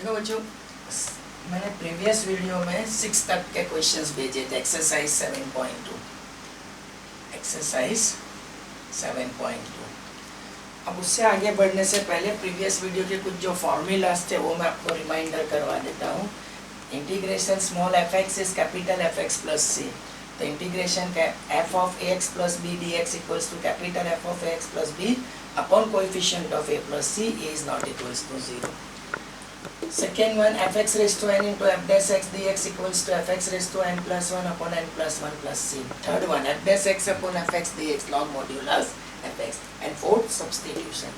देखो बच्चों, मैंने प्रीवियस वीडियो में 6 तक के क्वेश्चंस भेजे थे, एक्सरसाइज 7.2। एक्सरसाइज 7.2। अब उससे आगे बढ़ने से पहले प्रीवियस वीडियो के कुछ जो फॉर्मूलाज थे वो मैं आपको रिमाइंडर करवा देता हूँ। Integration small F X is capital F x plus C. तो integration F of A x plus B D X equals to capital F of A x plus B upon coefficient of A plus C is not equals to 0। Second one, fx raised to n into f dash x dx equals to fx raised to n plus 1 upon n plus 1 plus c. Third one, f dash x upon fx dx log modulus fx. And fourth, substitution.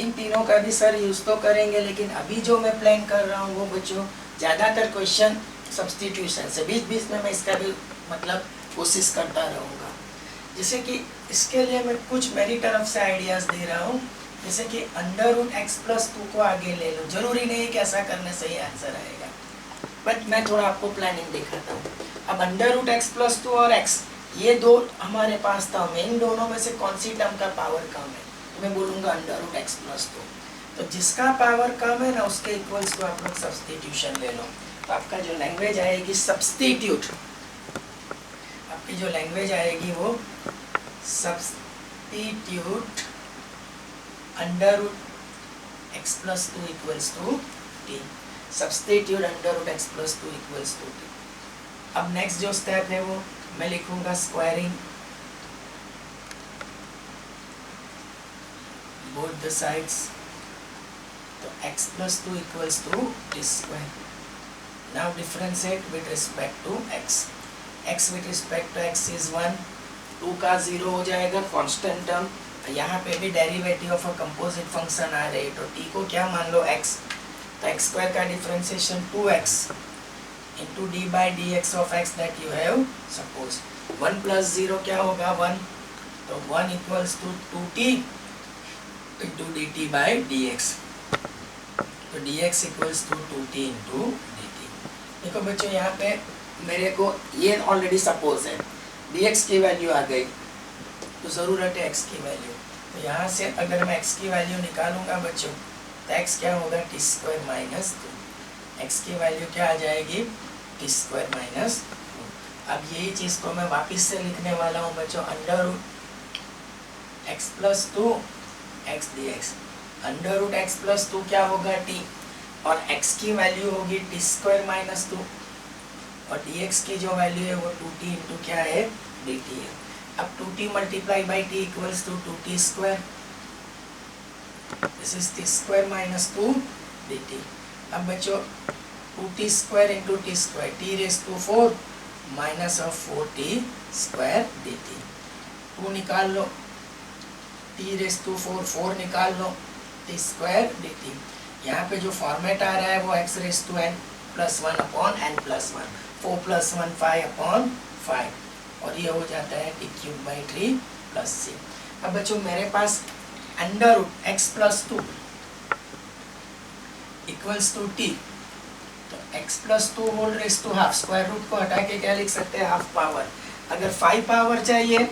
इन तीनों का भी sir use तो करेंगे, लेकिन अभी जो मैं plan कर रहा हूँ वो बच्चों ज़्यादातर क्वेश्चन सब्सटीट्यूशन से, बीच बीच में मैं इसका भी मतलब कोशिश करता रहूँगा। जैसे कि इसके लिए मैं कुछ मेरी तरफ से आइडियाज़ दे रहा हूँ, जैसे कि अंडर रूट एक्स प्लस 2 को आगे ले लो। जरूरी नहीं कि ऐसा करने से ही आंसर आएगा, बट मैं थोड़ा आपको प्लानिंग दिखाता हूँ। अब अंडर रूट एक्स प्लस 2 और एक्स ये दो हमारे पास था, मैं इन दोनों में से कौन सी टर्म का पावर कम है तो मैं बोलूँगा अंडर रूट एक्स प्लस 2। तो जिसका पावर कम है ना उसके इक्वल्स को आप लोग सब्सटीट्यूशन ले लो। तो आपका जो लैंग्वेज आएगी सब्सटीट्यूट, आपकी जो लैंग्वेज आएगी वो substitute under root x plus 2 equals to t. Substitute under root x plus 2 equals to t. अब नेक्स्ट जो स्टेप है वो मैं लिखूंगा स्क्वायरिंग बोथ द साइड्स। तो x plus 2 equals to T square. Now differentiate with respect to x। x with respect to x is 1, 2 का 0 हो जाएगा कांस्टेंट टर्म। यहाँ पे भी derivative of a composite function आ रही है, तो t को क्या मान लो x। तो x स्क्वायर का differentiation 2x into D by D x of x that you have suppose. 1 plus 0 क्या होगा 1, तो 1 equals to 2t into D T by D X. तो D X equals to 2t into D T. देखो बच्चों यहाँ पे मेरे को ये ऑलरेडी सपोज है, डी एक्स की वैल्यू आ गई तो ज़रूरत है x की वैल्यू। तो यहाँ से अगर मैं x की वैल्यू निकालूंगा बच्चों तो x क्या होगा टी स्क्वायर माइनस 2। x की वैल्यू क्या आ जाएगी टी स्क्वायर माइनस 2। अब यही चीज़ को मैं वापस से लिखने वाला हूँ बच्चों, under root x plus 2 x d x. Under root x plus 2 क्या होगा t, और x की वैल्यू होगी टी स्क्वायर माइनस 2, और dx की जो वैल्यू है वो 2t इंटू क्या है dt है। अब 2t multiply by t equals to 2t square. This is t square minus 2 dt. अब बच्चों 2t square into t square, t raised to 4 minus of 4t square dt. 2 निकाल लो, t raised to 4, 4 निकाल लो, t square dt. यहाँ पे जो format आ रहा है वो x raised to n plus 1 upon n plus 1, 4 plus 1 5 upon 5, और ये हो जाता है टी क्यूब बाई 3 प्लस सी। अब बच्चों मेरे पास under root x plus 2 equals to T, तो X plus 2 whole raise to half, square root को हटा के क्या लिख सकते हैं हाफ पावर। अगर 5 पावर चाहिए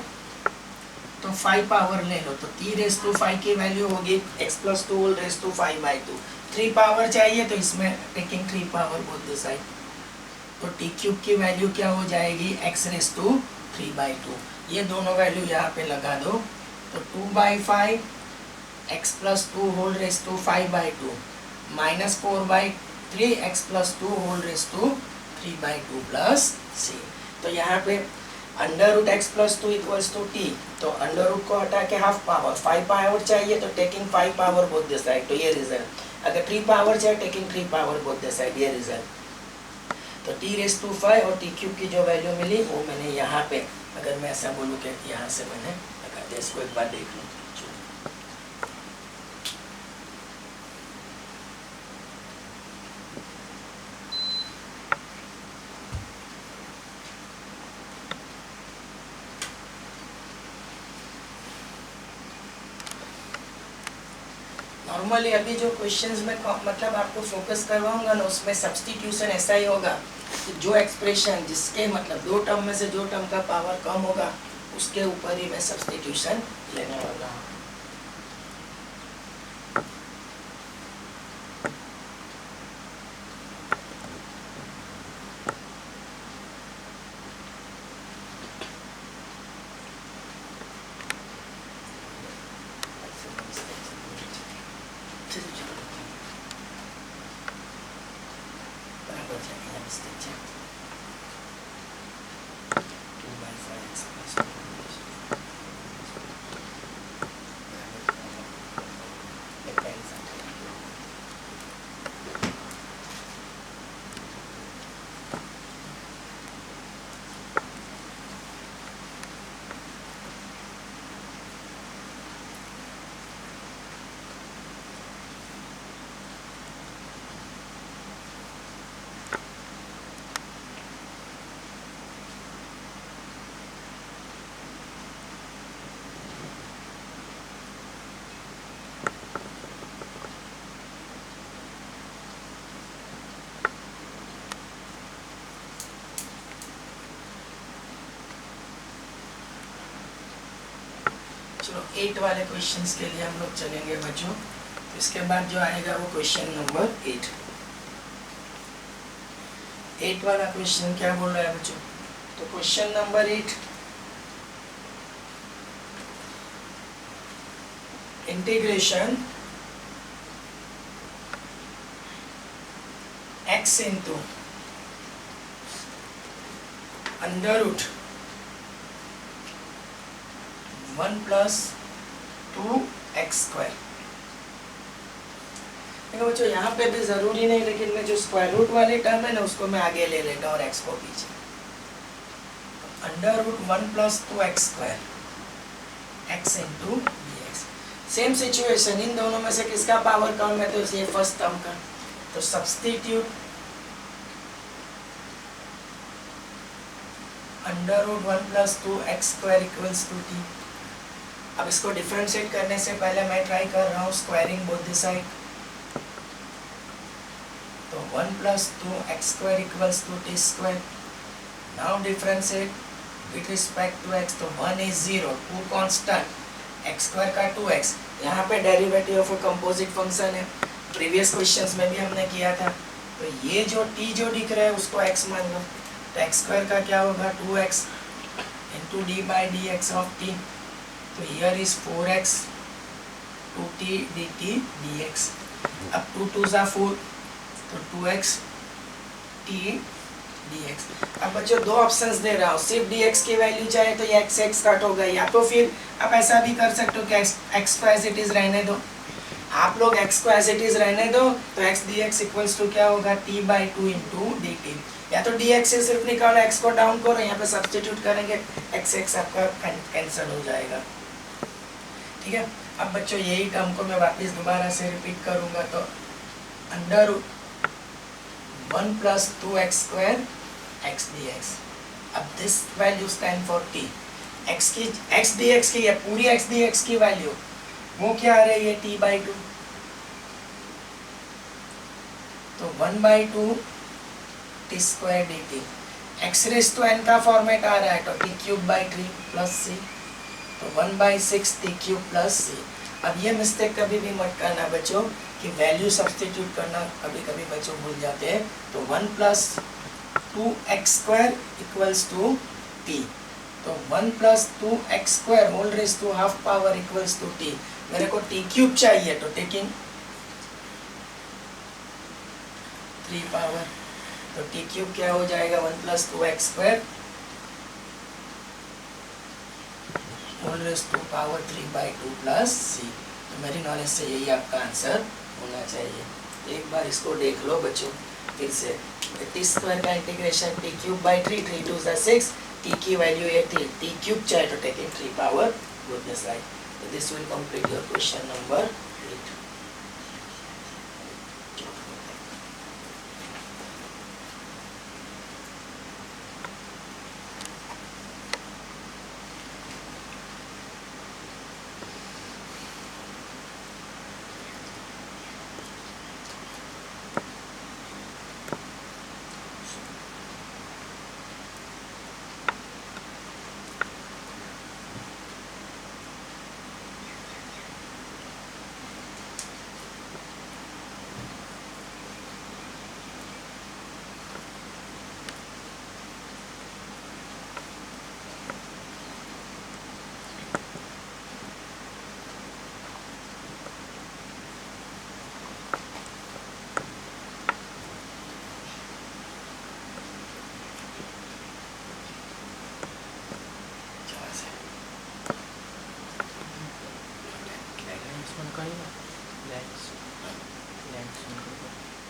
तो 5 पावर ले लो, तो टी रेज टू 5 की वैल्यू होगी x plus 2 whole raise to 5 by 2। 3 power चाहिए तो इसमें taking 3 power both the side, तो टी क्यूब की वैल्यू क्या हो जाएगी एक्स रेज टू 3 बाई 2। ये दोनों वैल्यू यहाँ पे लगा दो, तो 2 by 5 X plus 2 whole raise to 5 by 2 minus 4 by 3 X plus 2 whole raise to 3 by 2 plus C. तो यहाँ पे under root x plus 2 equals to T, तो अंडर रूट को हटा के हाफ पावर, 5 पावर चाहिए तो taking 5 power both the side, तो ये रिजल्ट। अगर 3 पावर चाहिए taking 3 power both the side, ये रिजल्ट। तो t रेज टू 5 और t क्यूब की जो वैल्यू मिली वो मैंने यहाँ पे, अगर मैं ऐसा बोलूँ कि यहाँ से मैंने लगा दिया, इसको एक बार देख लूँ। नॉर्मली अभी जो क्वेश्चंस में मतलब आपको फोकस करवाऊंगा ना उसमें सब्सटीट्यूशन ऐसा ही होगा, जो एक्सप्रेशन जिसके मतलब 2 टर्म में से जो टर्म का पावर कम होगा उसके ऊपर ही मैं सब्सटीट्यूशन लेने वाला हूँ। पर जाएंगे यहाँ मिस्टेक है 2/5x plus 2 चलो 8 वाले क्वेश्चंस के लिए हम लोग चलेंगे बच्चों। इसके बाद जो आएगा वो क्वेश्चन नंबर 8 वाला क्वेश्चन क्या बोल रहा है बच्चों? तो question number 8, integration x into under root 1 plus 2x square. देखो बच्चों यहाँ पे भी जरूरी नहीं, लेकिन मैं जो स्क्वायर रूट वाली टर्म है ना उसको मैं आगे ले लेता और x को पीछे। Under root 1 plus 2x square x into D X. Same situation, इन दोनों में से किसका पावर कम है? तो ये फर्स्ट टर्म का, तो substitute under root 1 plus 2x square equals to t। अब इसको डिफरेंशिएट करने से पहले मैं ट्राई कर रहा हूँ स्क्वायरिंग बोथ द साइड। तो 1 plus 2x square equals to t square. Now differentiate with respect to x, तो 1 इज 0, 2 कांस्टेंट, x स्क्वायर का 2x। यहाँ पे derivative of a composite function है, प्रीवियस क्वेश्चंस में भी हमने किया था। तो ये जो t जो दिख रहा है उसको x मान लो, तो x स्क्वायर का क्या होगा 2x into D by D x of t। तो here is 4x 2t dt dx। अब 2 2 जा 4, तो 2x t dx। अब बच्चों दो ऑप्शंस दे रहा हूँ, सिर्फ dx की वैल्यू चाहे तो ये x x कट होगा, या तो फिर आप ऐसा भी कर सकते हो कि x को एज इट इज रहने दो। आप लोग x को एज इट इज रहने दो, तो x dx इक्वल्स टू क्या होगा t बाई 2 इंटू dt। या तो dx से सिर्फ निकालो, x को डाउन करो, यहाँ पे सब्स्टिट्यूट करेंगे, x x आपका कैंसिल हो जाएगा। ठीक है, अब बच्चों यही टर्म को मैं वापस दोबारा से रिपीट करूंगा। तो under 1 plus 2x square x dx। अब this value stand for t। x dx की, पूरी x dx की वैल्यू वो क्या आ रही है t बाई 2। तो 1 by 2 t square dt। x raise to n का फॉर्मेट आ रहा है, तो t cube by 3 plus c, तो 1 by 6 t cube plus c। अब ये मिस्टेक कभी भी मत करना बच्चों कि वैल्यू सब्स्टिट्यूट करना कभी कभी बच्चों भूल जाते हैं। तो 1 plus 2x square equals to t। तो 1 plus 2x square whole raise to half power equals to t। मेरे को t क्यूब चाहिए, तो टेकिंग 3 पावर, तो t क्यूब क्या हो जाएगा 1 plus 2x square whole raise to power 3 by 2 plus c। तो मेरी नॉलेज से यही आपका आंसर होना चाहिए। तो एक बार इसको देख लो बच्चों फिर से। टी स्क्वायर का integration T cube by 3, 3 2 6, T की वैल्यू ये थी, टी क्यूब चाहे तो taking 3 power both the side. तो this will complete your question number 8।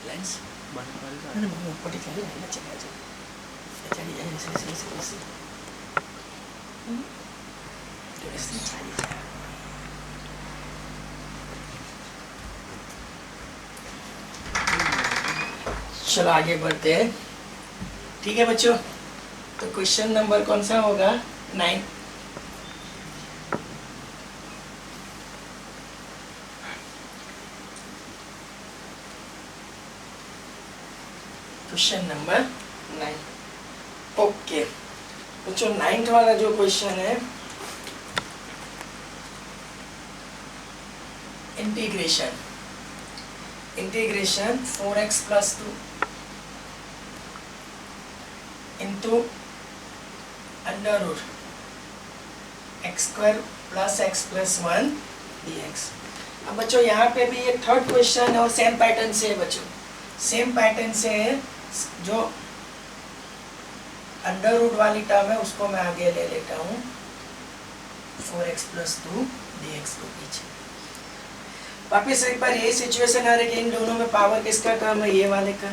लेंस पर्टिकुलर लाइन चला जाए चली जाए ऐसे चलो आगे बढ़ते हैं। ठीक है बच्चों, तो क्वेश्चन नंबर कौन सा होगा? 9। Question number 9। ओके बच्चों, 9th वाला जो क्वेश्चन है, integration 4x plus 2 into under root x square plus x plus 1 dx। अब बच्चों यहाँ पे भी ये थर्ड क्वेश्चन है और सेम पैटर्न से है बच्चों, सेम पैटर्न से है। जो अंडर रूट वाली टर्म है उसको मैं आगे ले लेता हूँ, 4x plus 2 dx को पीछे। वापिस एक बार यही सिचुएशन आ रही है कि इन दोनों में पावर किसका कम है, ये वाले का।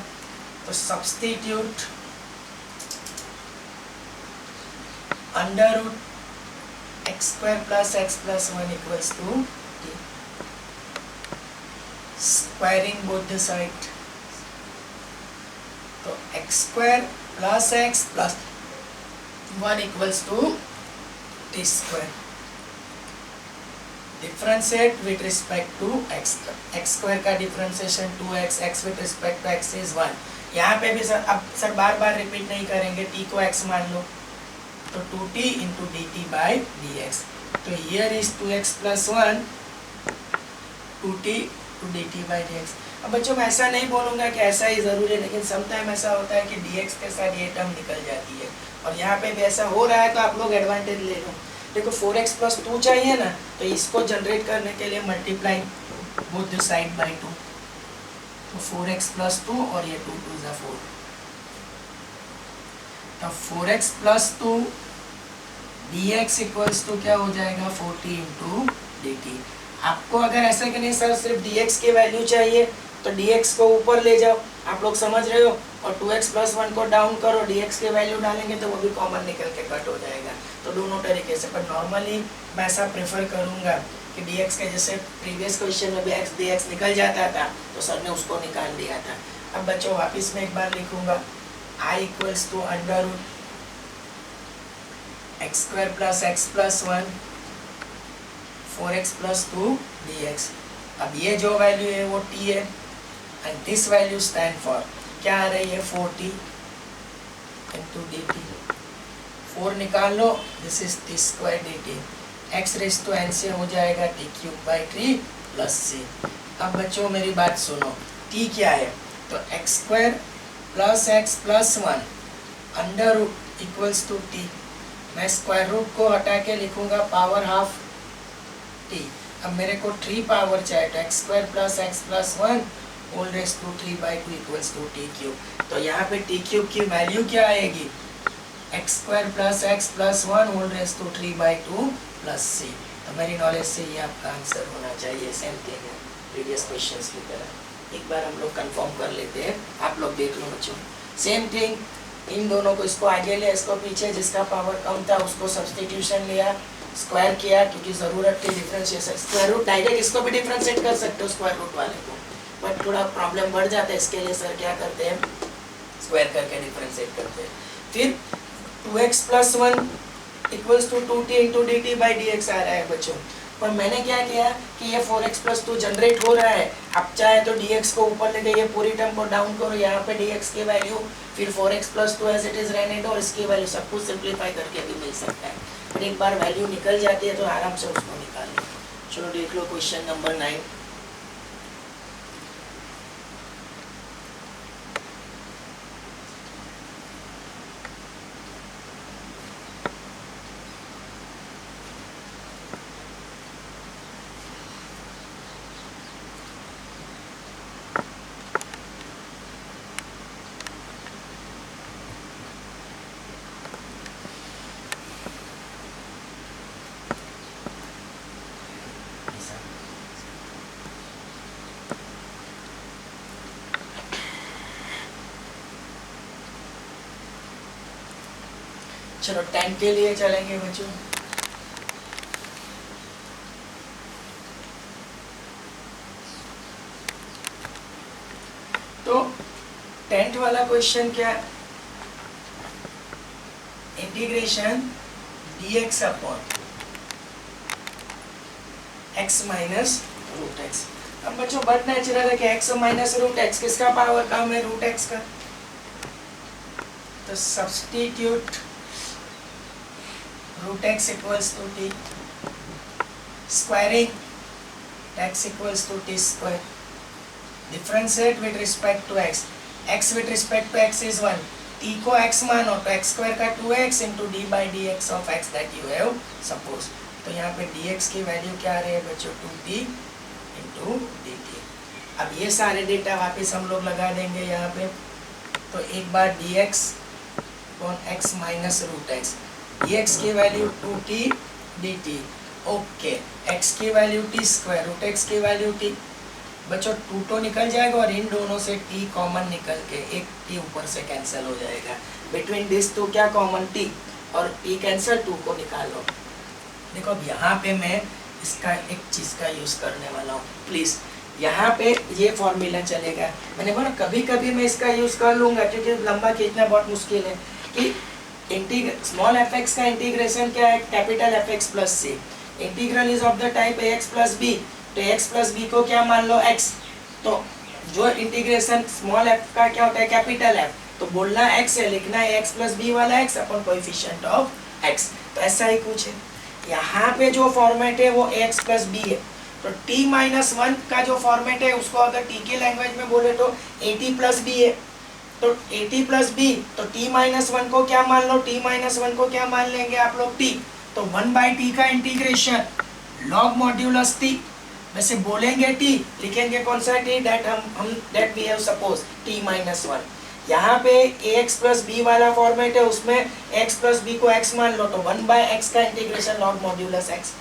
तो substitute under root x square plus x plus 1 equals to t, squaring both the side. तो X square plus x plus 1 equals to T square. Differentiate with respect to X, X square का differentiation 2x, x with respect to x is 1। यहाँ पे भी sir, अब sir बार बार repeat नहीं करेंगे, t को x मान लो, तो 2t into D T by D X. तो here is 2x plus 1 2t to D T by D X. अब बच्चों मैं ऐसा नहीं बोलूँगा कि ऐसा ही ज़रूरी है, लेकिन समटाइम ऐसा होता है कि dx के साथ ये टर्म निकल जाती है, और यहाँ पे भी ऐसा हो रहा है, तो आप लोग एडवांटेज ले लो। देखो 4x प्लस 2 चाहिए ना, तो इसको जनरेट करने के लिए multiply both the side by 2, तो 4x प्लस 2 और ये 2 2 ज़ा 4। तो 4x plus 2 dx equals to क्या हो जाएगा, 4t इंटू डी टी। आपको अगर ऐसा कि नहीं सर सिर्फ dx की वैल्यू चाहिए, तो dx को ऊपर ले जाओ, आप लोग समझ रहे हो, और 2x प्लस 1 को डाउन करो, dx की वैल्यू डालेंगे तो वो भी कॉमन निकल के कट हो जाएगा। तो दोनों तरीके से, पर नॉर्मली मैं ऐसा प्रेफर करूँगा कि dx के, जैसे प्रीवियस क्वेश्चन में भी x dx निकल जाता था, तो सर ने उसको निकाल दिया था। अब बच्चों वापस में एक बार लिखूँगा, I equals to under root x square plus x plus 1 4x plus 2 dx। अब ये जो वैल्यू है वो t है, and this value stand for क्या आ रही है, 4t इंटू डी टी। 4 निकाल लो, this is T square D T, x raise to N से हो जाएगा टी क्यूब बाई 3 प्लस सी। अब बच्चों मेरी बात सुनो, t क्या है, तो X square plus x plus 1 under root equals to T. मैं स्क्वायर रूट को हटा के लिखूंगा पावर हाफ t। अब मेरे को 3 पावर चाहिए, तो X square plus x plus 1 whole raise to 3 by 2 equals to T cube. तो यहाँ पे टी क्यूब की वैल्यू क्या आएगी, X square plus x plus 1 whole raise to 3 by 2 plus C. तो मेरी नॉलेज से ये आपका आंसर होना चाहिए, सेम थिंग है प्रीवियस क्वेश्चंस की तरह। एक बार हम लोग कंफर्म कर लेते हैं, आप लोग देख लो बच्चों, सेम थिंग। इन दोनों को, इसको आगे लिया, इसको पीछे, जिसका पावर कम था उसको सब्स्टिट्यूशन लिया, स्क्वायर किया, क्योंकि ज़रूरत थी डिफरेंशिएशन। स्क्वायर रूट डायरेक्ट इसको भी डिफरेंशिएट कर सकते हो स्क्वायर रूट वाले को, बट थोड़ा प्रॉब्लम बढ़ जाता है, इसके लिए सर क्या करते हैं, स्क्वायर करके डिफरेंशिएट करते हैं। फिर 2x plus 1 equals to 2t into D T by D X आ रहा है बच्चों। पर मैंने क्या किया कि ये 4x प्लस 2 जनरेट हो रहा है, आप चाहे तो dx को ऊपर लेके ये पूरी टर्म को डाउन करो, यहाँ पे dx की वैल्यू, फिर 4x plus 2 as it is रहने दो, और इसकी वैल्यू सब कुछ सिंप्लीफाई करके भी मिल सकता है। फिर एक बार वैल्यू निकल जाती है तो आराम से उसको निकाल लो। चलो देख लो क्वेश्चन नंबर 9। चलो 10 के लिए चलेंगे बच्चों। तो 10th वाला क्वेश्चन क्या है? Integration dx upon x minus root x. अब बच्चों बट नेचुरल है कि x माइनस रूट एक्स किसका पावर कम है? रूट एक्स का। तो substitute root x equals to t, squaring x equals to T square, differentiate with respect to x, x with respect to x is 1, t को x मानो तो x square का 2x into D by D x of x that you have suppose. तो यहाँ पे dx की value क्या आ रही है बच्चों? 2t into dt। अब ये सारे डेटा वापस हम लोग लगा देंगे यहाँ पे। तो एक बार dx upon x minus root x, dx की value 2t dt, okay, x की value t square, root x की वैल्यू t। बच्चों 2 तो निकल जाएगा और इन दोनों से t कॉमन निकल के एक t ऊपर से कैंसिल हो जाएगा। बिटवीन दिस टू क्या कॉमन? t, और t कैंसिल, 2 को निकालो। देखो अब यहाँ पे मैं इसका एक चीज़ का यूज़ करने वाला हूँ, प्लीज़ यहाँ पे ये फॉर्मूला चलेगा। मैंने बोला कभी कभी मैं इसका यूज़ कर लूँगा क्योंकि लंबा खींचना बहुत मुश्किल है। कि स्मॉल एफ एक्स का इंटीग्रेशन क्या है? Capital F x plus c. Integral is of the type a x plus b, तो x प्लस बी को क्या मान लो? x। तो जो इंटीग्रेशन स्मॉल f का क्या होता है? Capital F। तो बोलना x है, लिखना है x प्लस बी वाला x upon coefficient of x। तो ऐसा ही कुछ है। यहाँ पे जो फॉर्मेट है वो ax प्लस बी है। तो t माइनस 1 का जो फॉर्मेट है उसको अगर t के लैंग्वेज में बोले तो at प्लस बी है। तो at प्लस बी, तो t माइनस 1 को क्या मान लो? t माइनस 1 को क्या मान लेंगे आप लोग? t। तो 1 बाई टी का इंटीग्रेशन लॉग मॉड्यूलस t, वैसे बोलेंगे t, लिखेंगे कौन सा t? That we have suppose t minus 1। यहाँ पे ax प्लस बी वाला फॉर्मेट है, उसमें x प्लस बी को x मान लो, तो 1 बाय x का इंटीग्रेशन लॉग मॉड्यूलस x।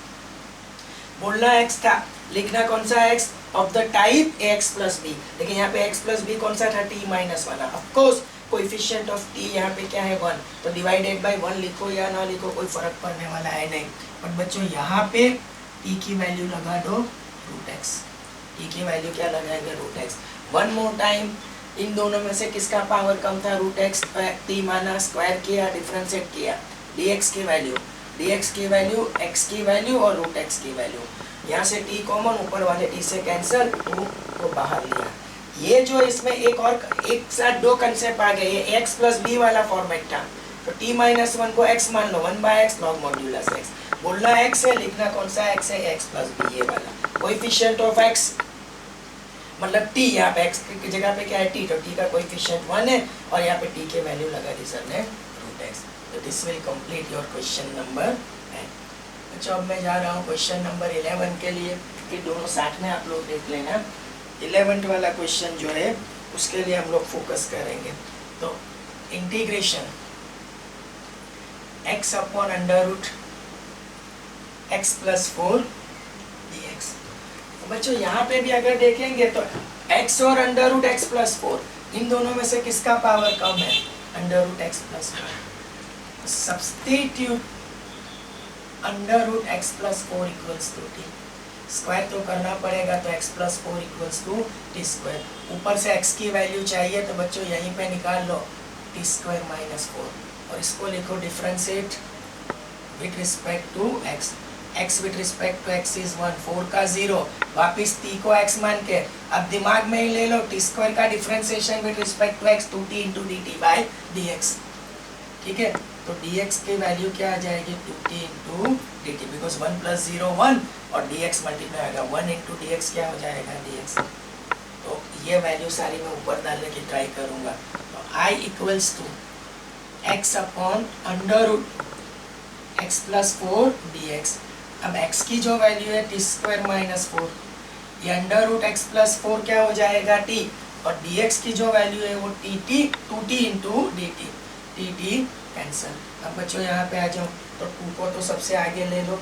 बोलना x था, लिखना कौन सा x? Of the type ax plus b. लेकिन यहाँ पे x प्लस बी कौन सा था? t minus 1। Of course coefficient of t यहाँ पे क्या है? 1। तो डिवाइडेड बाय 1 लिखो या ना लिखो कोई फर्क पड़ने वाला है नहीं। बट बच्चों यहाँ पे t की वैल्यू लगा दो रूट एक्स, t की वैल्यू क्या लगाएंगे? Root X. One more time, इन दोनों में से किसका पावर कम था? Root X. t माना, स्क्वायर किया, डिफरेंशिएट किया, dx की वैल्यू, x की वैल्यू और रूट एक्स की वैल्यू। यहाँ से t कॉमन, ऊपर वाले t से कैंसिल, 2 को बाहर लिया। ये जो इसमें एक साथ दो कंसेप्ट आ गए। ये x प्लस बी वाला फॉर्मेट था, तो t माइनस 1 को x मान लो, 1 by x log modulus x। बोलना x है, लिखना कौन सा x है? x प्लस बी, ये वाला कोएफिशिएंट ऑफ x, मतलब t। यहाँ पे x की जगह पे क्या है? t। तो t का कोएफिशिएंट 1 है और यहाँ पे t के वैल्यू लगा दी सर ने रूट x। तो this will complete your question number 10। अच्छा, अब मैं जा रहा हूँ क्वेश्चन नंबर 11 के लिए, कि दोनों साथ में आप लोग देख लेना। 11 वाला क्वेश्चन जो है उसके लिए हम लोग फोकस करेंगे। तो integration x upon under root x plus 4 dx। बच्चों यहाँ पे भी अगर देखेंगे तो x और अंडर रूट एक्स प्लस 4, इन दोनों में से किसका पावर कम है? Under root x plus 4। Substitute under root x plus 4 equals to T. Square तो करना पड़ेगा, तो x plus 4 equals to T square. ऊपर से x की वैल्यू चाहिए तो बच्चों यहीं पे निकाल लो, टी स्क्वायर माइनस 4, और इसको लिखो differentiate with respect to x। x with respect to x is 1, 4 का 0, वापिस t को x मान के अब दिमाग में ही ले लो, टी स्क्वायर का differentiation with respect to x 2t into D T by D x. ठीक है, तो dx की वैल्यू क्या आ जाएगी? 2t into D T, because 1 plus 0 1 और dx मल्टीप्लाई होगा, 1 इंटू डी एक्स क्या हो जाएगा? dx। तो ये वैल्यू सारी मैं ऊपर डालने की ट्राई करूंगा। तो i equals to x upon under root x plus 4 dx। अब x की जो वैल्यू है टी स्क्वायर माइनस 4, ये अंडर रूट एक्स प्लस 4 क्या हो जाएगा? t, और dx की जो वैल्यू है वो T 2t into D T cancel. अब बच्चों यहाँ पे आ जाओ, तो 2 को तो सबसे आगे ले लो,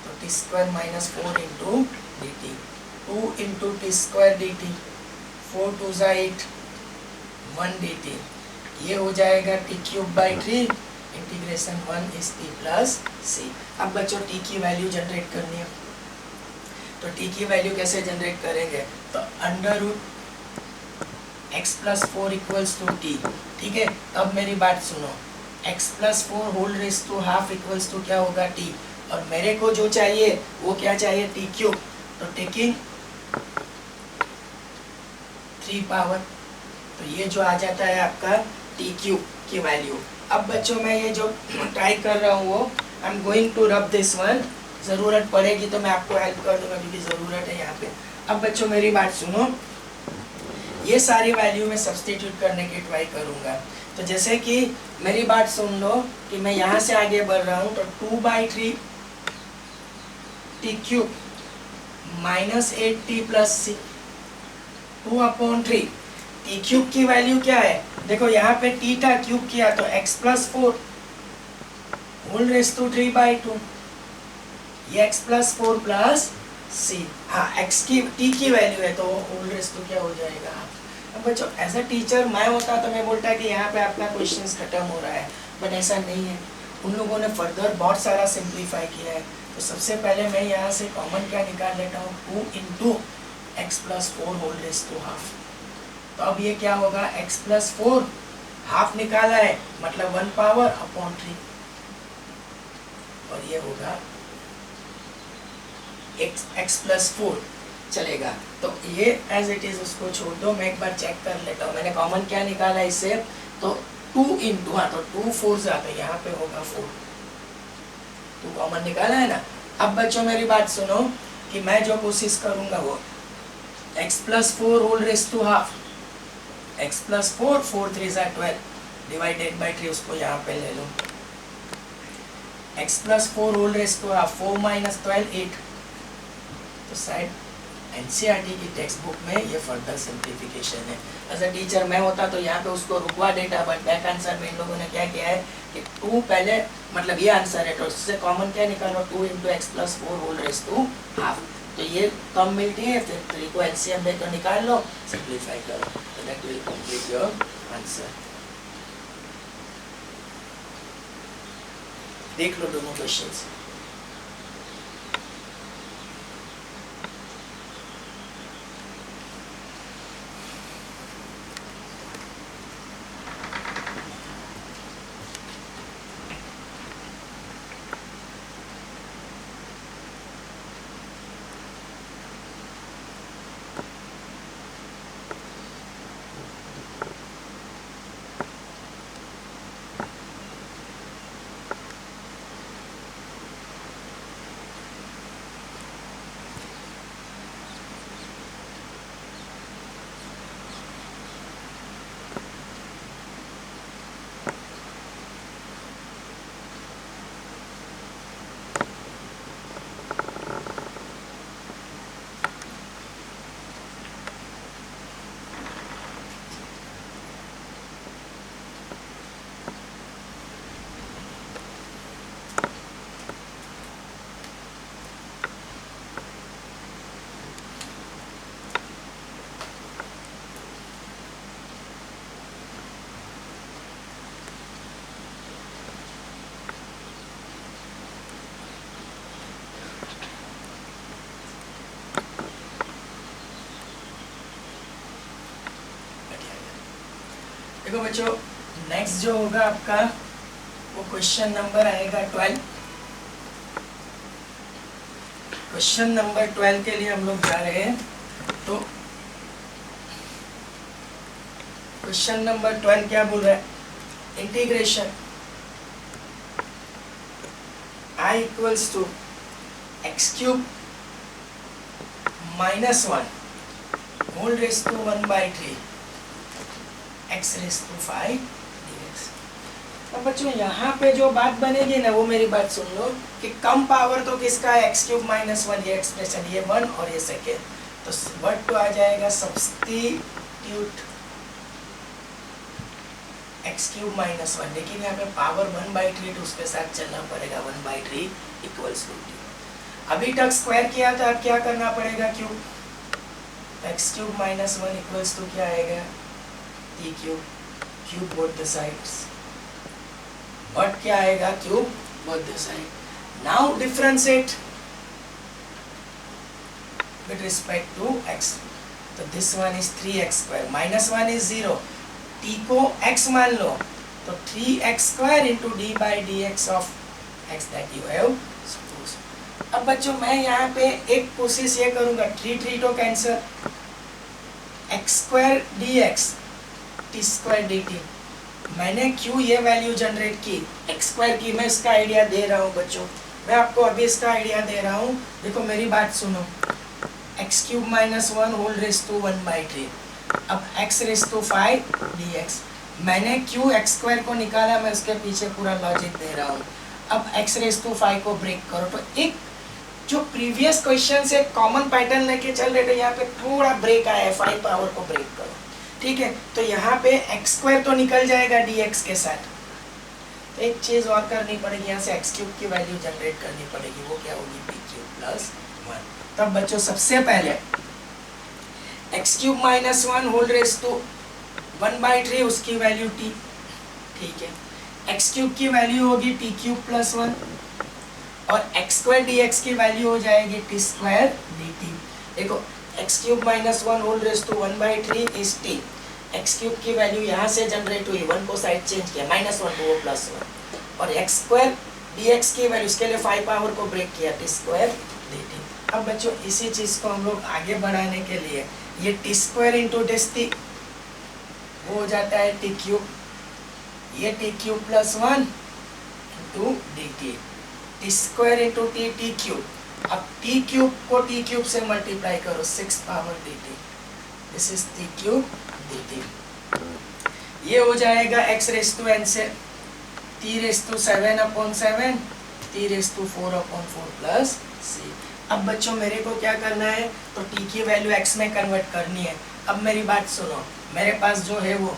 तो T square minus 4 into D T, 2 into T square D T, 4 2 8 1 D T, ये हो जाएगा T cube by 3 integration 1 is T plus सी। अब बच्चों टी की वैल्यू जनरेट करनी है, तो टी की वैल्यू कैसे जनरेट करेंगे, तो under root x plus 4 equals to t. ठीक है, अब मेरी बात सुनो, x plus 4 whole raise to half equals to क्या होगा टी, और मेरे को जो चाहिए वो क्या चाहिए टी क्यूब, तो टेकिंग 3 पावर, तो ये जो आ जाता है आपका टी क्यूब की वैल्यू। अब बच्चों मैं ये जो ट्राई कर रहा हूँ वो I am going to rub this one, ज़रूरत पड़ेगी तो मैं आपको हेल्प कर दूंगा क्योंकि ज़रूरत है यहाँ पे। अब बच्चों मेरी बात सुनो, ये सारी वैल्यू में सब्सटीट्यूट करने की ट्राई करूँगा। तो जैसे कि मेरी बात सुन लो कि मैं यहाँ से आगे बढ़ रहा हूँ, तो 2/3 t cube minus 8t plus c, 2/3 t cube की वैल्यू क्या है, देखो यहाँ पे टी था, क्यूब किया तो x plus 4 whole raise to 3/2, ये x प्लस 4 प्लस सी। हाँ, x की t की वैल्यू है तो होल रेस टू क्या हो जाएगा। अब बच्चों एज अ टीचर मैं होता तो मैं बोलता कि यहाँ पे आपका क्वेश्चंस खत्म हो रहा है, बट ऐसा नहीं है, उन लोगों ने फर्दर बहुत सारा सिंप्लीफाई किया है। तो सबसे पहले मैं यहाँ से कॉमन क्या निकाल लेता हूँ, 2 into x plus 4 whole raise to half. तो अब ये क्या होगा, x प्लस 4 हाफ निकाला है मतलब 1 पावर अपॉन 3, और ये होगा x प्लस 4 चलेगा। तो ये एज इट इज उसको छोड़ दो, मैं एक बार चेक कर लेता हूँ मैंने कॉमन क्या निकाला इससे, तो 2 इंटू, हाँ तो 2 4 से आता है, यहाँ पे होगा 4, 2 कॉमन निकाला है ना। अब बच्चों मेरी बात सुनो कि मैं जो कोशिश करूंगा वो x plus 4 whole raise to half, x plus 4 4 3 ज़ा 12 डिवाइडेड बाई 3, उसको यहाँ पे ले लो, x plus 4 whole raise to half 4 minus 12 8। तो शायद एनसीईआरटी की टेक्स्ट बुक में ये फर्दर सिंप्लीफिकेशन है। एज अ टीचर मैं होता तो यहाँ पे उसको रुकवा देता, बट बैक आंसर में इन लोगों ने क्या किया है कि 2 पहले, मतलब ये आंसर है तो उससे कॉमन क्या निकालो, 2 into x plus 4 whole raise to half. तो ये कम मिलती है, फिर 3 को एलसीएम दे तो निकाल लो, सिंप्लीफाई करो, तो that will complete your answer. देख लो दोनों क्वेश्चंस। देखो बच्चों नेक्स्ट जो होगा आपका वो क्वेश्चन नंबर आएगा 12। क्वेश्चन नंबर 12 के लिए हम लोग जा रहे हैं। तो क्वेश्चन नंबर 12 क्या बोल रहा है, integration i equals to x cube minus 1 whole raise to 1/3 x raise to 5 dx। अब बच्चों यहाँ पे जो बात बनेगी ना वो मेरी बात सुन लो कि कम पावर तो किसका है, एक्स क्यूब माइनस 1, ये एक्सप्रेशन ये 1 और ये सेकेंड, तो वर्ड तो आ जाएगा सब्स्टिट्यूट एक्स क्यूब माइनस 1, लेकिन यहाँ पे पावर 1/3 तो उसके साथ चलना पड़ेगा 1/3 इक्वल्स टू टी। अभी तक स्क्वायर किया था, अब क्या करना पड़ेगा cube, x cube minus 1 equals to क्या आएगा t cube, cube both the sides but क्या आएगा cube both the side. Now differentiate with respect to x, तो this one is 3x square, minus 1 is 0, t को x मान लो तो 3x square into D by D x of x that you have suppose. अब बच्चों मैं यहाँ पे एक कोशिश ये करूंगा, 3 तो cancer, x square D x T square D T, मैंने क्यों ये वैल्यू जनरेट की x स्क्वायर की, मैं इसका आइडिया दे रहा हूँ बच्चों, मैं आपको अभी इसका आइडिया दे रहा हूँ। देखो मेरी बात सुनो, x cube minus 1 whole raise to 1/3, अब x रेस टू 5 dx, मैंने क्यों x स्क्वायर को निकाला, मैं उसके पीछे पूरा लॉजिक दे रहा हूँ। अब x रेस टू 5 को ब्रेक करो, तो एक जो प्रीवियस क्वेश्चन से कॉमन पैटर्न लेके चल रहे थे, यहाँ पे थोड़ा ब्रेक आया है, 5 पावर को ब्रेक करो, ठीक है। तो यहाँ पे x स्क्वायर तो निकल जाएगा dx के साथ, तो एक चीज और करनी पड़ेगी, यहाँ से x क्यूब की वैल्यू जनरेट करनी पड़ेगी, वो क्या होगी p क्यूब प्लस 1। तब बच्चों सबसे पहले x cube minus 1 whole raise to 1/3 उसकी वैल्यू t, ठीक है। x क्यूब की वैल्यू होगी t क्यूब प्लस 1 और x स्क्वायर dx की वैल्यू हो जाएगी t स्क्वायर dt। देखो x cube minus 1 whole raise to 1/3 is t, x cube की वैल्यू यहाँ से जनरेट हुई, 1 को साइड चेंज किया, -1 तो वो +1, और x स्क्वायर dx की वैल्यू, इसके लिए 5 पावर को ब्रेक किया, t स्क्वायर dt। अब बच्चों इसी चीज को हम लोग आगे बढ़ाने के लिए, ये t square into this t वो हो जाता है टी क्यूब, ये t cube plus 1 into D t, t square into t t cube. अब टी क्यूब को टी क्यूब से मल्टीप्लाई करो, 6 power d t, this is t cube d T. ये हो जाएगा x रेस टू n से t raise to 7/7, t raise to 4/4 plus c। अब बच्चों मेरे को क्या करना है, तो t की वैल्यू x में कन्वर्ट करनी है। अब मेरी बात सुनो, मेरे पास जो है वो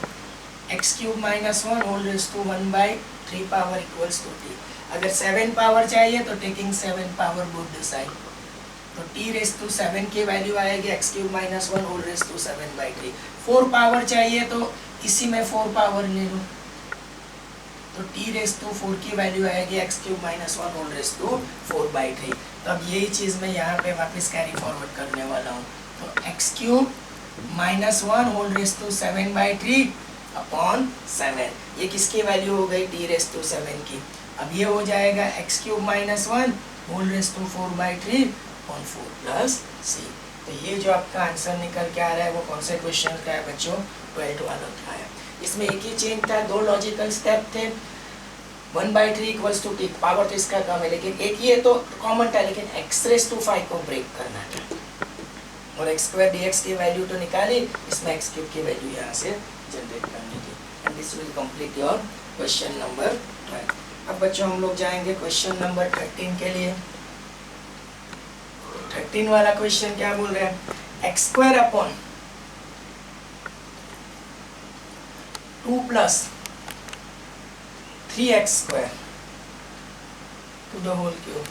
x cube minus 1 whole raise to 1/3 power equals to t, अगर 7 पावर चाहिए तो taking 7 power both the side, तो t रेस टू 7 की वैल्यू आएगी x cube minus 1 whole raise to 7/3। 4 power चाहिए तो इसी में 4 पावर ले लो, तो t रेस टू 4 की वैल्यू आएगी x cube minus 1 whole raise to 4/3। तो अब यही चीज़ मैं यहाँ पे वापस कैरी फॉरवर्ड करने वाला हूँ, तो x cube minus 1 whole raise to 7/3 upon 7, ये किसकी वैल्यू हो गई, t रेस टू 7 की। अब ये हो जाएगा x cube minus 1 whole raise to 4/3 upon 4 plus c। तो ये जो आपका आंसर निकल के आ रहा है वो कौन से क्वेश्चन का है बच्चों, 12 वाला का है। इसमें एक ही चेंज था, 2 लॉजिकल स्टेप थे, 1/3 इक्वल्स टू t, पावर तो इसका कम है लेकिन एक ये तो कॉमन था, लेकिन x रेस टू 5 को ब्रेक करना था, और x स्क्वायर dx की वैल्यू तो निकाली, इसमें x क्यूब की वैल्यू यहाँ से जनरेट करनी थी। And this will complete your question number 12। अब बच्चों हम लोग जाएंगे क्वेश्चन नंबर 13 के लिए। 13 वाला क्वेश्चन क्या बोल रहे हैं, x square upon 2 plus 3x square to the whole cube.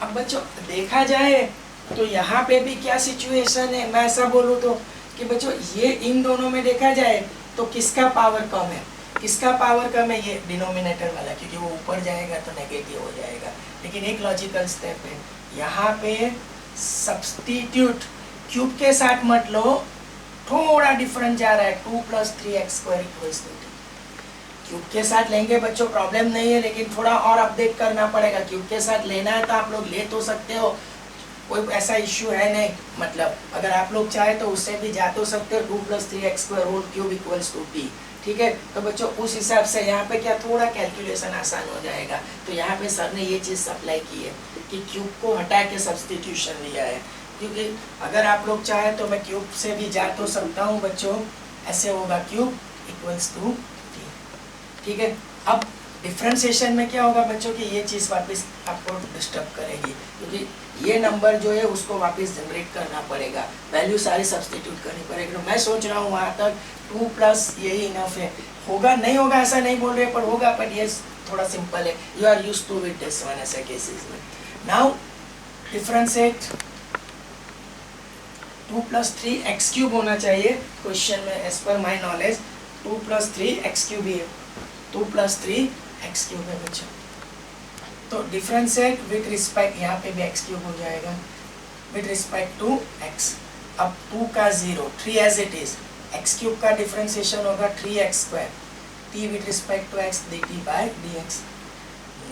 अब बच्चों देखा जाए तो यहाँ पे भी क्या सिचुएशन है, मैं ऐसा बोलूँ तो कि बच्चों ये इन दोनों में देखा जाए तो किसका पावर कम है, किसका पावर कम है, ये डिनोमिनेटर वाला, क्योंकि वो ऊपर जाएगा तो नेगेटिव हो जाएगा। लेकिन एक लॉजिकल स्टेप है, यहाँ पे सब्स्टिट्यूट क्यूब के साथ मत लो, थोड़ा डिफरेंट जा रहा है, 2 plus 3x square equals two cube के साथ लेंगे बच्चों, प्रॉब्लम नहीं है, लेकिन थोड़ा और अपडेट करना पड़ेगा। क्यूब के साथ लेना है तो आप लोग ले तो सकते हो, कोई ऐसा इश्यू है नहीं, मतलब अगर आप लोग चाहे तो उससे भी जा तो सकते हो, 2 plus 3x square whole cube equals to t, ठीक है। तो बच्चों उस हिसाब से यहाँ पे क्या थोड़ा कैलकुलेशन आसान हो जाएगा। तो यहाँ पे सर ने ये चीज़ अप्लाई की है कि क्यूब को हटा के सब्स्टिट्यूशन लिया है, क्योंकि अगर आप लोग चाहे तो मैं क्यूब से भी जा तो सकता हूँ बच्चों, ऐसे होगा क्यूब इक्वल्स टू t, ठीक है। अब डिफ्रेंसिएशन में क्या होगा बच्चों की ये चीज़ वापस आपको डिस्टर्ब करेगी, क्योंकि ये नंबर जो है उसको वापस जनरेट करना पड़ेगा, वैल्यू सारी सब्स्टिट्यूट करनी पड़ेगी। तो मैं सोच रहा हूँ वहाँ तक 2 प्लस यही इनफ है, होगा नहीं होगा ऐसा नहीं बोल रहे, पर होगा, पर ये थोड़ा सिंपल है, you are used to with this one ऐसे केसेस में। Now differentiate 2 plus 3x cube होना चाहिए क्वेश्चन में, as per my knowledge 2 plus 3x cube ही है, 2 प्लस 3 एक्स क्यूब है बच्चों। तो डिफरेंशिएट विथ रिस्पेक्ट, यहाँ पे भी एक्स क्यूब हो जाएगा विथ रिस्पेक्ट टू एक्स। अब 2 का 0, 3 as it is, x cube का डिफरेंशिएशन होगा 3x square, t with respect to x dt by dx,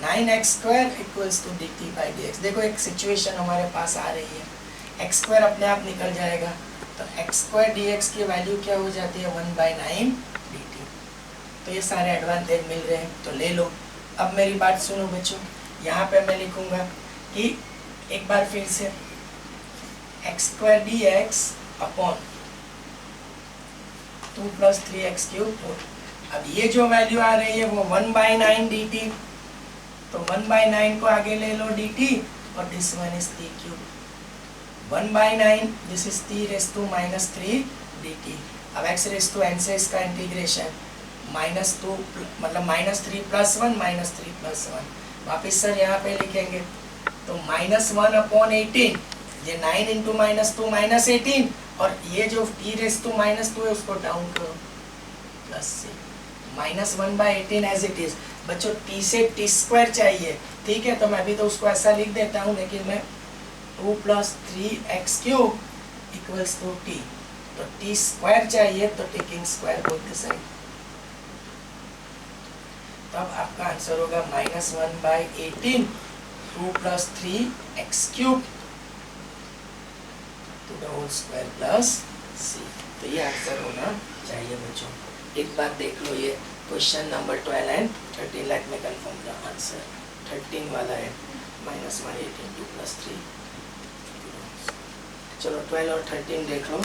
9x square equals to dt by dx। देखो एक सिचुएशन हमारे पास आ रही है, x स्क्वायर अपने आप निकल जाएगा, तो x स्क्वायर dx की वैल्यू क्या हो जाती है 1/9 dt। तो ये सारे एडवांटेज मिल रहे हैं, तो ले लो। अब मेरी बात सुनो बच्चों, यहाँ पे मैं लिखूंगा कि एक बार फिर से x square dx upon 2 + 3x cube. अब ये जो वैल्यू आ रही है वो 1/9 dt, तो 1/9 को आगे ले लो dt, और this one is t cube 1/9, this is t raise to -3 dt। अब x रेज़ टू n से इसका इंटीग्रेशन -2 मतलब -3 + 1 -3 + 1, वापिस सर यहाँ पे लिखेंगे तो -1/18, ये 9 × -2 -18, और ये जो t रेज़ टू -2 है उसको डाउन करो प्लस से -1/18 एज इट इज। बच्चों t से t स्क्वायर चाहिए, ठीक है, तो मैं भी तो उसको ऐसा लिख देता हूँ, लेकिन मैं 2 + 3x क्यूब इक्वल्स टू t, तो t स्क्वायर चाहिए तो taking square both the side, तो अब आपका आंसर होगा -1/18 2 + 3x क्यूब to the whole square plus c। तो ये आंसर होना चाहिए बच्चों। एक बार देख लो, ये क्वेश्चन नंबर 12 एंड 13, लेट में कंफर्म द आंसर। 13 वाला है -118 2 + 3। चलो 12 और 13 देख लो।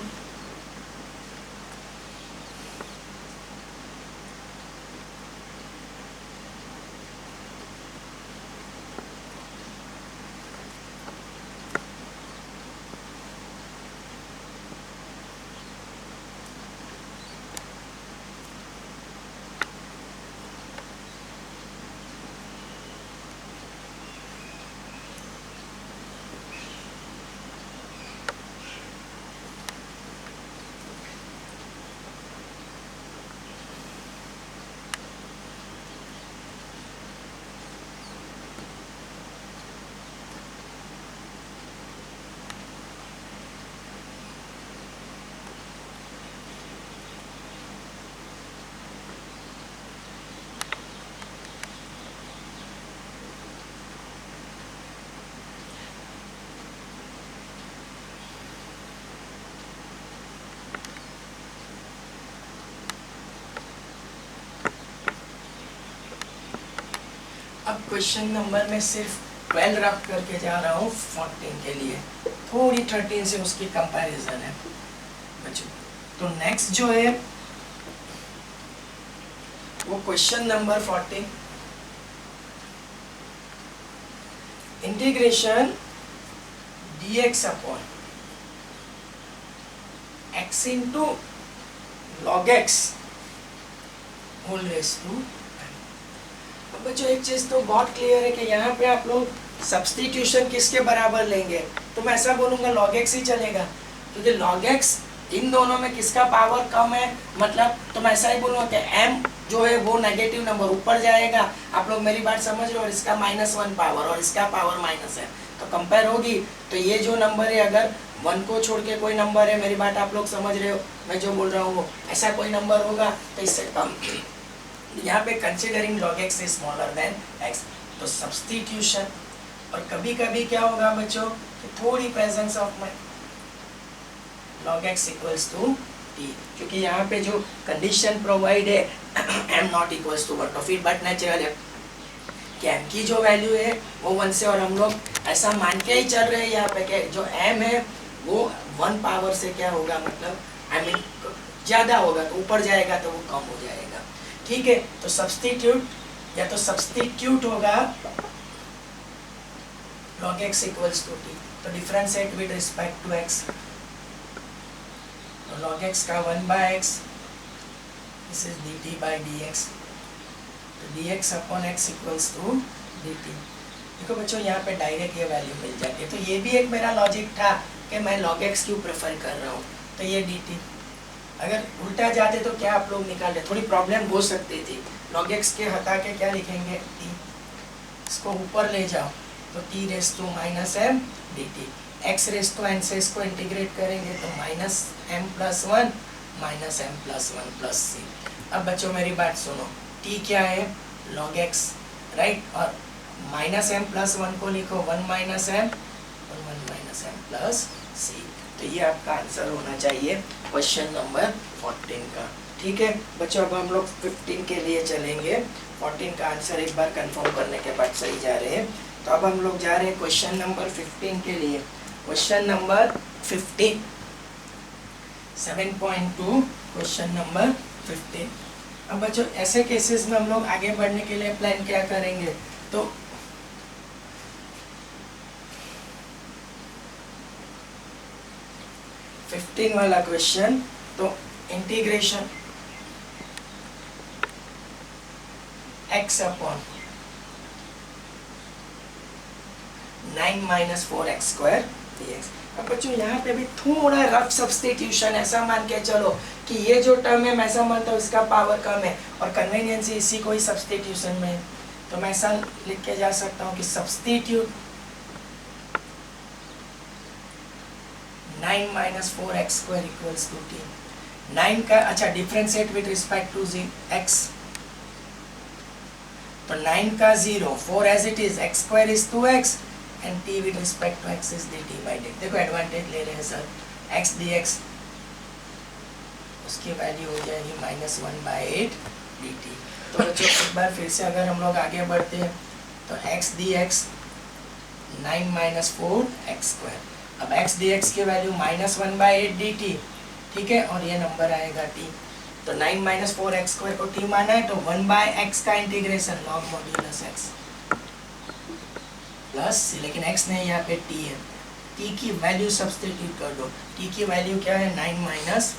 अब क्वेश्चन नंबर में सिर्फ 12 रख करके जा रहा हूँ 14 के लिए, थोड़ी 13 से उसकी कंपैरिजन है बच्चों। तो नेक्स्ट जो है वो question number 14, integration dx upon x into log x whole raise to. बच्चों एक चीज तो बहुत क्लियर है कि यहाँ पे आप लोग सब्स्टिट्यूशन किसके बराबर लेंगे, तो मैं ऐसा बोलूँगा log x ही चलेगा, क्योंकि log x इन दोनों में किसका पावर कम है, मतलब तो मैं ऐसा ही बोलूँगा कि m जो है वो नेगेटिव नंबर ऊपर जाएगा, आप लोग मेरी बात समझ रहे हो, और इसका -1 पावर और इसका पावर माइनस है, तो कंपेयर होगी, तो ये जो नंबर है अगर 1 को छोड़ के कोई नंबर है, मेरी बात आप लोग समझ रहे हो मैं जो बोल रहा हूँ वो ऐसा कोई नंबर होगा तो इससे कम। यहाँ पे considering log x is smaller than x, तो सब्स्टिट्यूशन, और कभी कभी क्या होगा बच्चों कि थोड़ी presence of log x equals to t, क्योंकि यहाँ पे जो कंडीशन प्रोवाइड है m नॉट इक्वल्स टू 1, तो फिर बट नेचुरल है कि m की जो वैल्यू है वो 1 से, और हम लोग ऐसा मान के ही चल रहे हैं यहाँ पे कि जो m है वो 1 पावर से क्या होगा, मतलब I mean ज़्यादा होगा, तो ऊपर जाएगा तो वो कम हो जाएगा, ठीक है। तो सब्स्टिट्यूट या तो सब्स्टिट्यूट होगा log x equals to t, तो differentiate with respect to x, तो log x का 1/x, this is dt by dx, तो dx upon x equals to dt। देखो बच्चों यहाँ पे डायरेक्ट ये वैल्यू मिल जाती है, तो ये भी एक मेरा लॉजिक था कि मैं log x क्यों प्रेफर कर रहा हूँ, तो ये dt अगर उल्टा जाते तो क्या आप लोग निकाल रहे, थोड़ी प्रॉब्लम हो सकती थी। log x के हटा के क्या लिखेंगे, t, इसको ऊपर ले जाओ तो t raise to minus m d T, x raise to N से इसको इंटीग्रेट करेंगे तो minus m plus one minus m plus one plus सी। अब बच्चों मेरी बात सुनो, t क्या है, log x, राइट, और माइनस एम प्लस वन को लिखो वन माइनस एम और one minus m plus C. तो ये आपका आंसर होना चाहिए क्वेश्चन नंबर 14 का। ठीक है बच्चों, अब हम लोग 15 के लिए चलेंगे। 14 का आंसर एक बार कंफर्म करने के बाद सही जा रहे हैं। तो अब हम लोग जा रहे हैं क्वेश्चन नंबर 15 के लिए। Question number 15, 7.2, question number 15। अब बच्चों ऐसे केसेस में हम लोग आगे बढ़ने के लिए प्लान क्या करेंगे, तो फिफ्टीन वाला क्वेश्चन, तो integration x upon 9 minus 4x square dx। अब बच्चों यहाँ पे भी थोड़ा रफ सब्स्टिट्यूशन, ऐसा मान के चलो कि ये जो टर्म है मैं ऐसा मानता हूँ इसका पावर कम है और कन्वीनियंस इसी को ही सब्स्टिट्यूशन में, तो मैं ऐसा लिख के जा सकता हूँ कि substitute 9 minus 4x square equals to t। 9 का अच्छा differentiate with respect to x, तो 9 का 0, 4 as it is, x square is 2x and t with respect to x is dt by dt। देखो एडवांटेज ले रहे हैं सर, x dx उसकी value हो जाएगी -1/8 dt। तो बच्चों एक बार फिर से अगर हम लोग आगे बढ़ते हैं तो x dx 9 minus 4x square, अब x dx की वैल्यू -1/8 dt, ठीक है, और ये नंबर आएगा t। तो 9 माइनस 4x स्क्वायर को t माना है तो 1/x का integration log modulus x plus, लेकिन x नहीं, यहाँ पे t है, t की वैल्यू सब्स्टिट्यूट कर दो। t की वैल्यू क्या है, 9 minus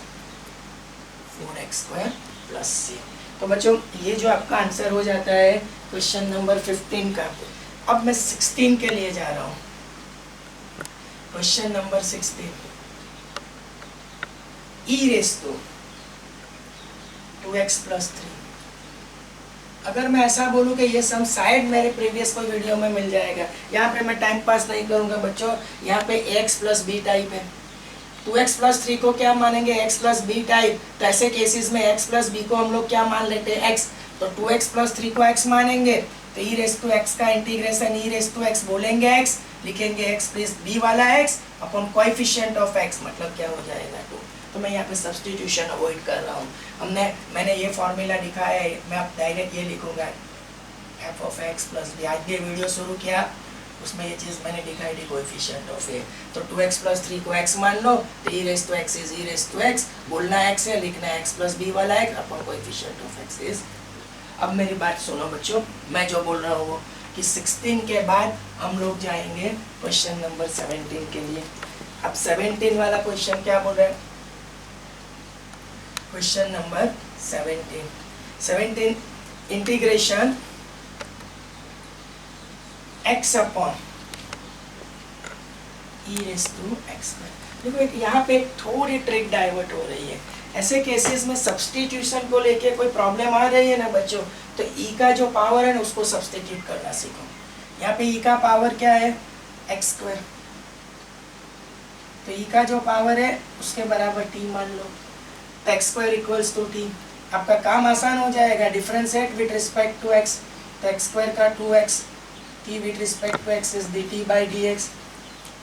4x square plus c। तो बच्चों ये जो आपका आंसर हो जाता है क्वेश्चन नंबर 15 का। अब मैं 16 के लिए जा रहा हूँ। Question number 16, e raise to 2x plus 3। अगर मैं ऐसा बोलूं कि ये सम शायद मेरे प्रीवियस कोई वीडियो में मिल जाएगा, यहाँ पे मैं टाइम पास नहीं करूंगा बच्चों, यहाँ पे x प्लस बी टाइप है। 2x प्लस 3 को क्या मानेंगे, x प्लस बी टाइप, तो ऐसे केसेस में x प्लस बी को हम लोग क्या मान लेते हैं, x, तो 2x प्लस 3 को x मानेंगे तो e रेस टू x का integration e raise to x बोलेंगे x, लिखेंगे x प्लस b वाला x upon coefficient of x, मतलब क्या हो जाएगा 2। तो मैं यहाँ पे सब्स्टिट्यूशन अवॉइड कर रहा हूँ। मैंने ये फॉर्मूला लिखा है, मैं अब डायरेक्ट ये लिखूंगा f of x plus b। आज ये वीडियो शुरू किया उसमें ये चीज़ मैंने दिखाई दी कोएफिशिएंट ऑफ a, तो 2x प्लस 3 को x मान लो तो e raise to x is e raise to x, बोलना x है, लिखना है x प्लस b वाला x upon coefficient of x is. अब मेरी बात सुनो बच्चों, मैं जो बोल रहा हूँ कि 16 के बाद हम लोग जाएंगे क्वेश्चन नंबर 17 के लिए। अब 17 वाला क्वेश्चन क्या बोल रहा है, question number 17 integration x upon e raise to x। देखो यहाँ पे थोड़ी ट्रिक डाइवर्ट हो रही है। ऐसे केसेस में सब्स्टिट्यूशन को लेके कोई प्रॉब्लम आ रही है ना बच्चों, तो e का जो पावर है ना उसको सब्स्टिट्यूट करना सीखो। यहाँ पे e का पावर क्या है, x स्क्वायर, तो e का जो पावर है उसके बराबर t मान लो, तो x square equals to t। आपका काम आसान हो जाएगा, differentiate with respect to x, तो x स्क्वायर का 2x, t with respect to x is dt by dx,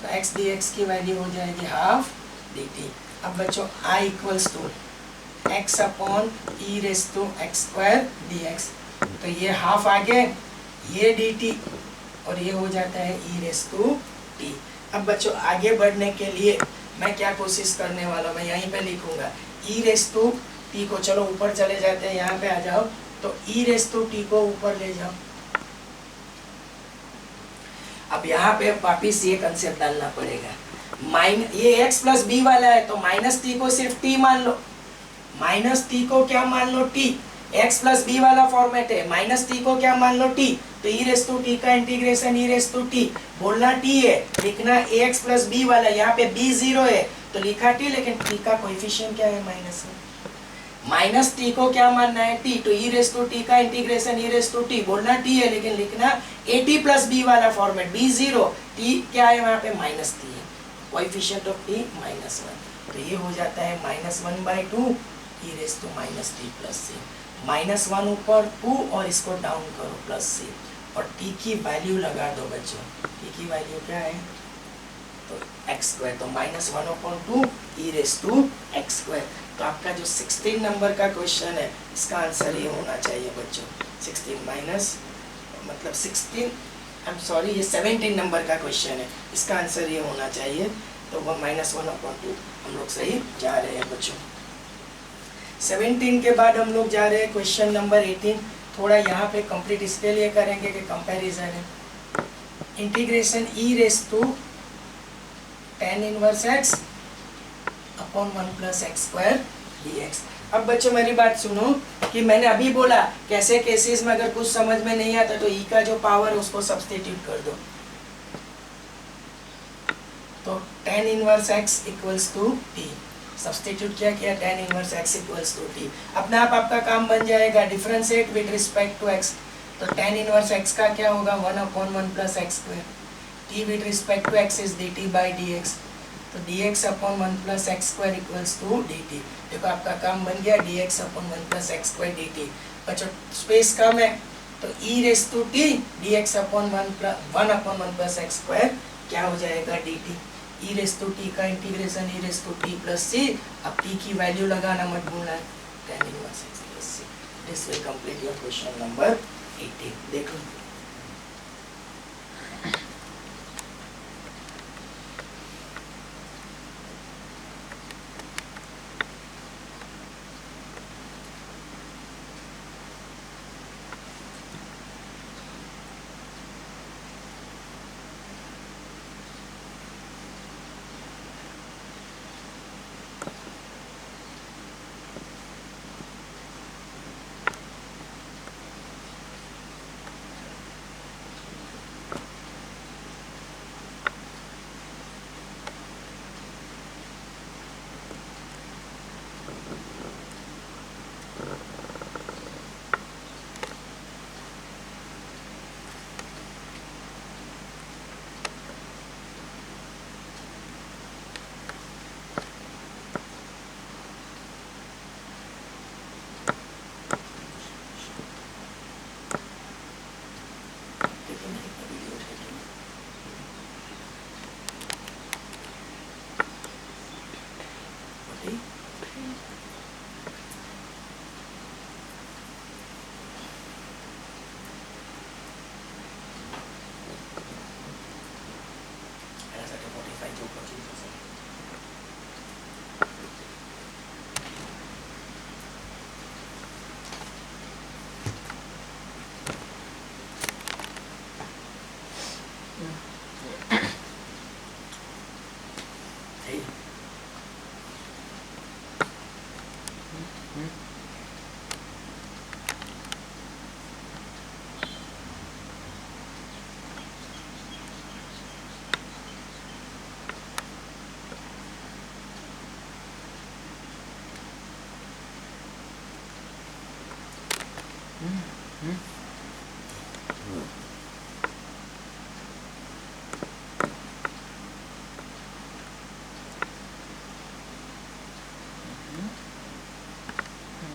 तो x dx की वैल्यू हो जाएगी हाफ dt। अब बच्चों i equals to x upon e raise to x square dx, तो ये हाफ आगे, ये dt और ये हो जाता है e रेस टू t। अब बच्चों आगे बढ़ने के लिए मैं क्या कोशिश करने वाला हूँ, मैं यहीं पे लिखूंगा e रेस टू t को, चलो ऊपर चले जाते हैं, यहाँ पे आ जाओ, तो e रेस टू t को ऊपर ले जाओ। अब यहाँ पे वापिस ये कंसेप्ट डालना पड़ेगा, ये x प्लस बी वाला है तो माइनस t को सिर्फ t मान लो, माइनस t को क्या मान लो t, x प्लस बी वाला फॉर्मेट है, माइनस t को क्या मान लो t, तो e रेस टू t का integration e raise to t, बोलना t है, लिखना ax प्लस बी वाला, यहाँ पे b 0 है तो लिखा t, लेकिन t का कोएफिशिएंट क्या है, -1। माइनस टी को क्या मानना है, टी, तो ई रेस टू टी का integration e raise to t, बोलना टी है लेकिन लिखना ए टी प्लस बी वाला फॉर्मेट, बी जीरो, टी क्या है वहाँ पे माइनस टी है, कोएफिशिएंट ऑफ टी -1, तो ये हो जाता है -1/2 e raise to minus t plus c, -1 ऊपर 2 और इसको डाउन करो प्लस सी, और टी की वैल्यू लगा दो बच्चों, टी की वैल्यू क्या है, तो x², तो -1/2 ई रेस टू x², तो आपका जो 16 नंबर का क्वेश्चन है इसका आंसर ये होना चाहिए बच्चों, 16 माइनस मतलब 16, आई एम सॉरी, ये 17 नंबर का क्वेश्चन है, इसका आंसर ये होना चाहिए, तो वो -1/2 हम लोग सही जा रहे हैं बच्चों। 17 के बाद हम लोग जा रहे हैं क्वेश्चन नंबर 18, थोड़ा यहाँ पे कंप्लीट इसके लिए करेंगे कि कंपैरिजन है, integration e raise to tan inverse x upon 1 plus x² dx। अब बच्चों मेरी बात सुनो कि मैंने अभी बोला कैसे केसेस में अगर कुछ समझ में नहीं आता तो ई का जो पावर है उसको सब्स्टिट्यूट कर दो, तो tan inverse x equals to t, substitute क्या किया, tan inverse x equals to t, अपने आप आपका काम बन जाएगा, differentiate with respect to x, तो tan इनवर्स x का क्या होगा 1/1 plus x², t with respect to x is dt by dx, तो dx upon 1 plus x² equals to dt, देखो आपका काम बन गया dx upon 1 plus x² dt, बच्चों स्पेस कम है तो e raise to t dx upon 1/1 plus x² क्या हो जाएगा dt, e raise to t का integration e raise to t plus c, अब t की वैल्यू लगाना मत भूलना, tan inverse x plus c, this will complete your question number 18, देखो